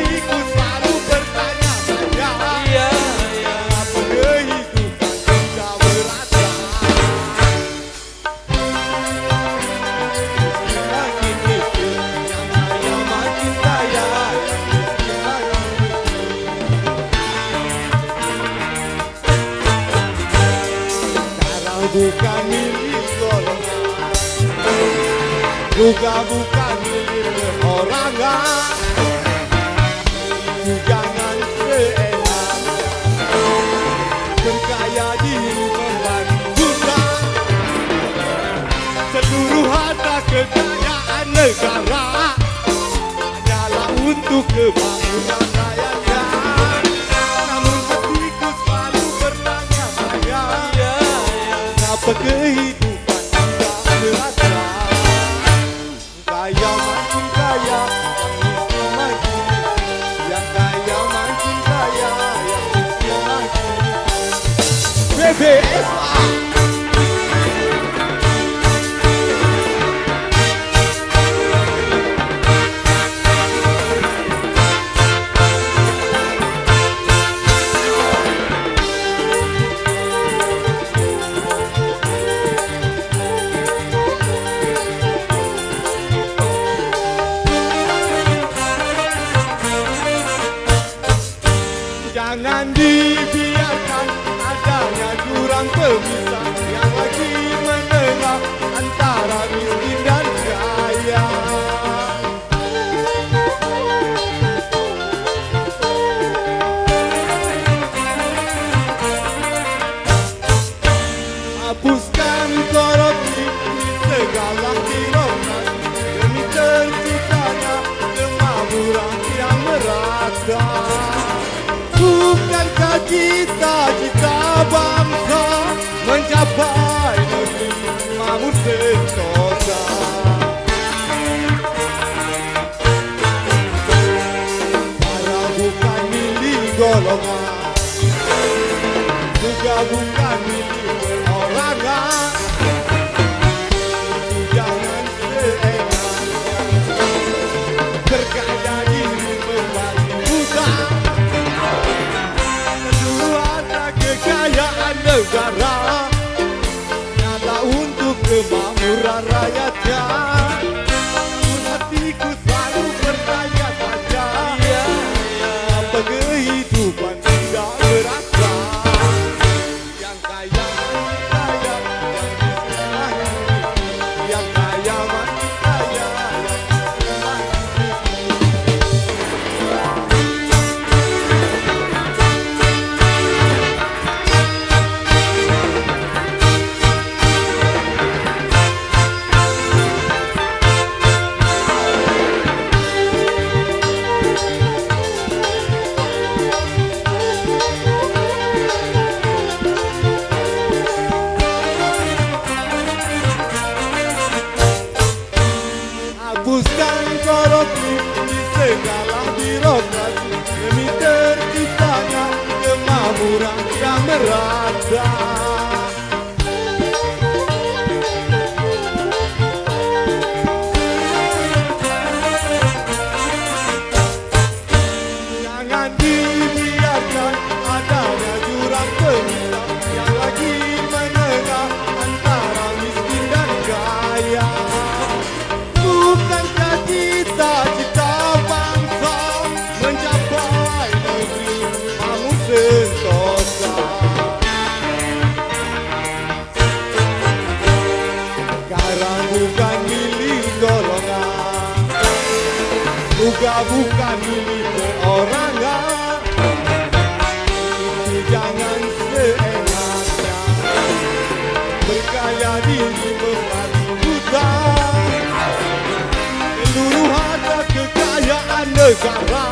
hatiku selalu bertanya-tanya, Iya, apa kehidupan kita berasa. Makin miskin, yang kaya makin kaya, yang miskin makin sekarang bukan milik golongan, juga bukan milik perorangan. Itu jangan seenaknya berkaya diri membagi buta. Seluruh harta kekayaan negara hanyalah untuk kemakmuran rakyatnya. Namun hatiku selalu bertanya-tanya, iya. kenapa kehidupan tidak berasa. Kaya makin kaya, yang miskin makin miskin. Yang kaya makin kaya, yang miskin makin miskin. BBSA. Jangan dibiarkan adanya jurang pemisah yang lagi menengah antara miskin dan kaya. Hapuskan korupsi di segala birokrasi demi terciptanya kemakmuran yang merata. Bukankah cita-cita bangsa mencapai negeri makmur sentosa? Para bukan milik golongan, juga bukan milik perorangan. Itu jangan seenaknya berkaya diri membagi buta. Kekayaan negara nyata untuk kemakmuran rakyatnya. Namun hatiku selalu bertanya-tanya, apa kehidupan tidak berasa. Yang kaya makin kaya, yang miskin makin miskin. Yang kaya makin kaya, yang miskin makin miskin. Hapuskan korupsi di segala birokrasi demi terciptanya kemakmuran yang merata. Jangan dibiarkan adanya jurang pemisah yang lagi menengah antara miskin dan kaya. Bukankah cita-cita bangsa mencapai negeri makmur sentosa? Sekarang bukan milik golongan, juga bukan milik perorangan. Itu jangan seenaknya berkaya diri membagi buta. Seluruh harta kekayaan negara